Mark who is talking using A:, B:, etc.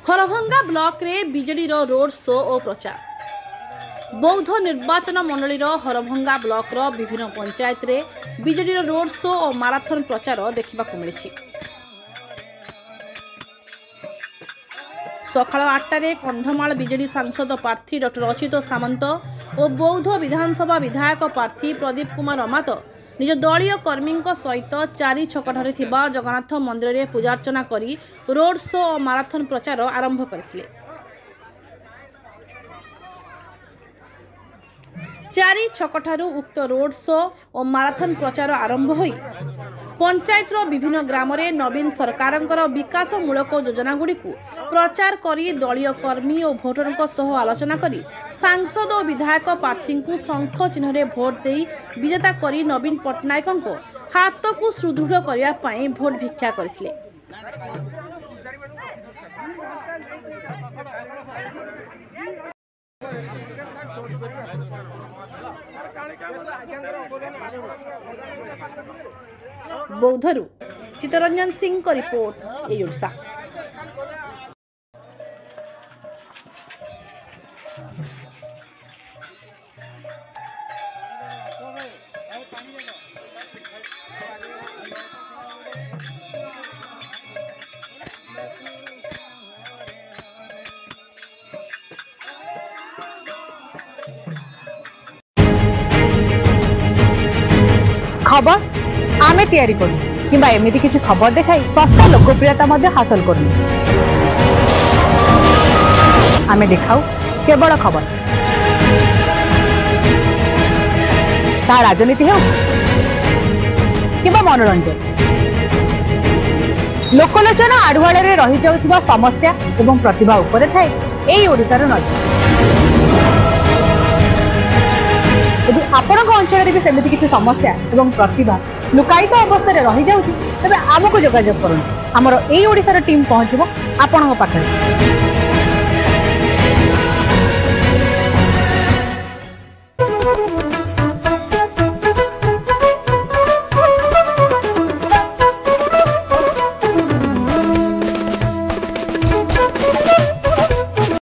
A: Harbhanga block रे BJD road show और प्रचार। बौद्ध निर्वाचन मंडली हरभंगा ब्लॉक विभिन्न पंचायत रे बीजेडी रोड शो और माराथन प्रचार देखा मिली। सकाळ 8टारे कंधमाल बीजेडी सांसद प्रार्थी डॉक्टर अच्युत सामंत और बौद्ध विधानसभा विधायक प्रार्थी प्रदीप कुमार अमात निज दलीय कर्मी सहित 4 छकठारे थिबा जगन्नाथ मंदिर में पूजार्चना करी रोड शो और माराथन प्रचार आरंभ करथिले। 4 छकठारू उक्त रोड शो और माराथन प्रचार आरंभ होई पंचायत विभिन्न ग्राम रे नवीन सरकारंकर विकासमूलक योजना गुड़ी प्रचार करी दलीय कर्मी और भोटरों सह आलोचना करी सांसद और विधायक प्रार्थी को शंख चिन्ह रे भोट दे विजेता करी नवीन पट्टनायक को हाथ को सुदृढ़ करने भोट भिक्षा करथिले। बौद्धरू चित्तरंजन सिंह का रिपोर्ट ए ओडिशा।
B: खबर आमे तैयारी करूँ कि एमती किसी खबर देखाई सस्ता लोकप्रियता हासिल करूँ। आमे देखाऊ केवल खबर ता राजनीति हो कि मनोरंजन लोकलोचन आढ़ुआल रही जाउथिबा समस्या एवं प्रतिभा उपरे थाए एई ओडिशार नजर। यदि आपण अंचल भी सेमती किसी समस्या एवं प्रतिभा लुकायित अवस्था रही जाउछि तबे आमको जोगाजोग करूँ। आमर एई ओडिशार टीम पहुँचबो आपणक पाखरे।